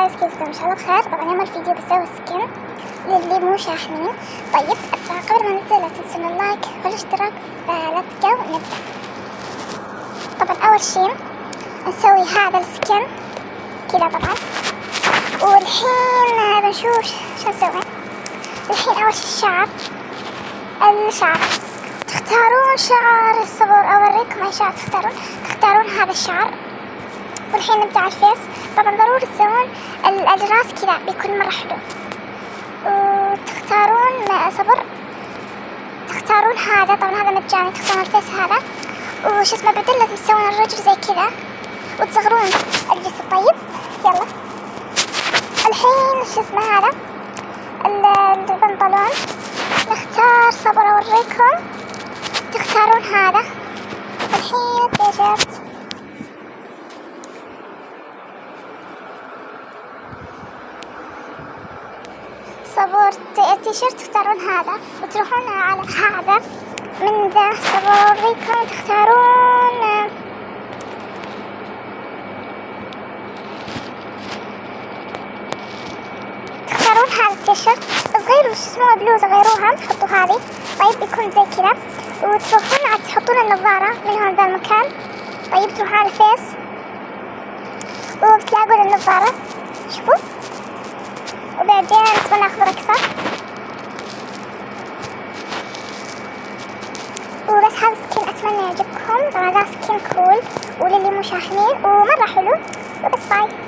جايز كيفكم؟ ان شاء الله بخير. طبعا اليوم الفيديو بسوي سكين للي مو شاحنين. طيب قبل ما نبدأ لا تنسون اللايك والاشتراك، فليتس جو نبدأ. طبعا اول شي نسوي هذا السكين كذا طبعا، والحين بنشوف شو نسوي. الحين اول شي الشعر تختارون شعر الصبر، اوريكم اي شعر تختارون هذا الشعر. والحين نبدأ على الفيس. طبعا ضروري تسوون الراس كذا بيكون مرة حلو، وتختارون صبر، تختارون هذا. طبعا هذا مجاني، تختارون الفيس هذا. وش اسمه بعدين لازم تسوون الرجل زي كذا وتصغرون الجسم. طيب يلا الحين شو اسمه هذا البنطلون نختار صبر، اوريكم تختارون هذا. الحين التيشيرت صبر، التيشيرت تختارون هذا وتروحون على هذا من ذا صبر، اوريكم تختارون هذا التيشيرت صغير، وش اسمه بلوزة غيروها حطوا هذه. طيب بيكون زي كذا، وتروحون عاد تحطون النظارة من هون ذا المكان. طيب تروحون على الفيس وبتلاقون النظارة، شوفوا. وبعدين نبغى ناخذ رقصة، وبس هذا السكين اتمنى يعجبكم. طبعا ذا سكين كول وللي مو شاحنين ومرة حلو. وبس باي.